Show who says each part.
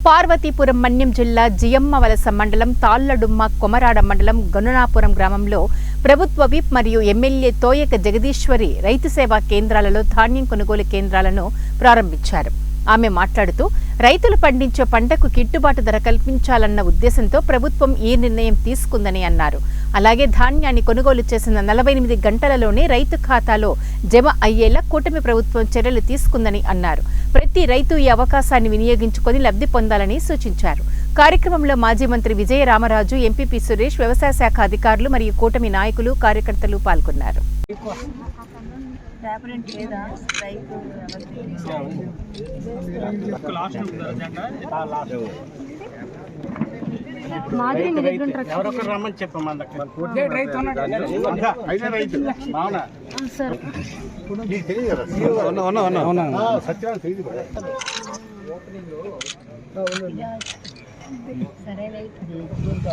Speaker 1: పార్వతీపురం మన్యం జిల్లా జియమ్మవలస మండలం తాళ్లడుమ్మ కొమరాడ మండలం గనునాపురం గ్రామంలో ప్రభుత్వ విప్ మరియు ఎమ్మెల్యే తోయక జగదీశ్వరి రైతు సేవా కేంద్రాలలో ధాన్యం కొనుగోలు కేంద్రాలను ప్రారంభించారు. ఆమె మాట్లాడుతూ రైతులు పండించే పంటకు గిట్టుబాటు ధర కల్పించాలన్న ఉద్దేశంతో ప్రభుత్వం ఈ నిర్ణయం తీసుకుందని అన్నారు. అలాగే ధాన్యాన్ని కొనుగోలు చేసిన 48 గంటలలోనే రైతు ఖాతాలో జమ అయ్యేలా కూటమి ప్రభుత్వం చర్యలు తీసుకుందని అన్నారు. ప్రతి రైతు ఈ అవకాశాన్ని వినియోగించుకొని లబ్ధి పొందాలని సూచించారు. కార్యక్రమంలో మాజీ మంత్రి విజయ రామరాజు, ఎంపీపీ సురేష్, వ్యవసాయ శాఖ అధికారులు మరియు కూటమి నాయకులు, కార్యకర్తలు పాల్గొన్నారు.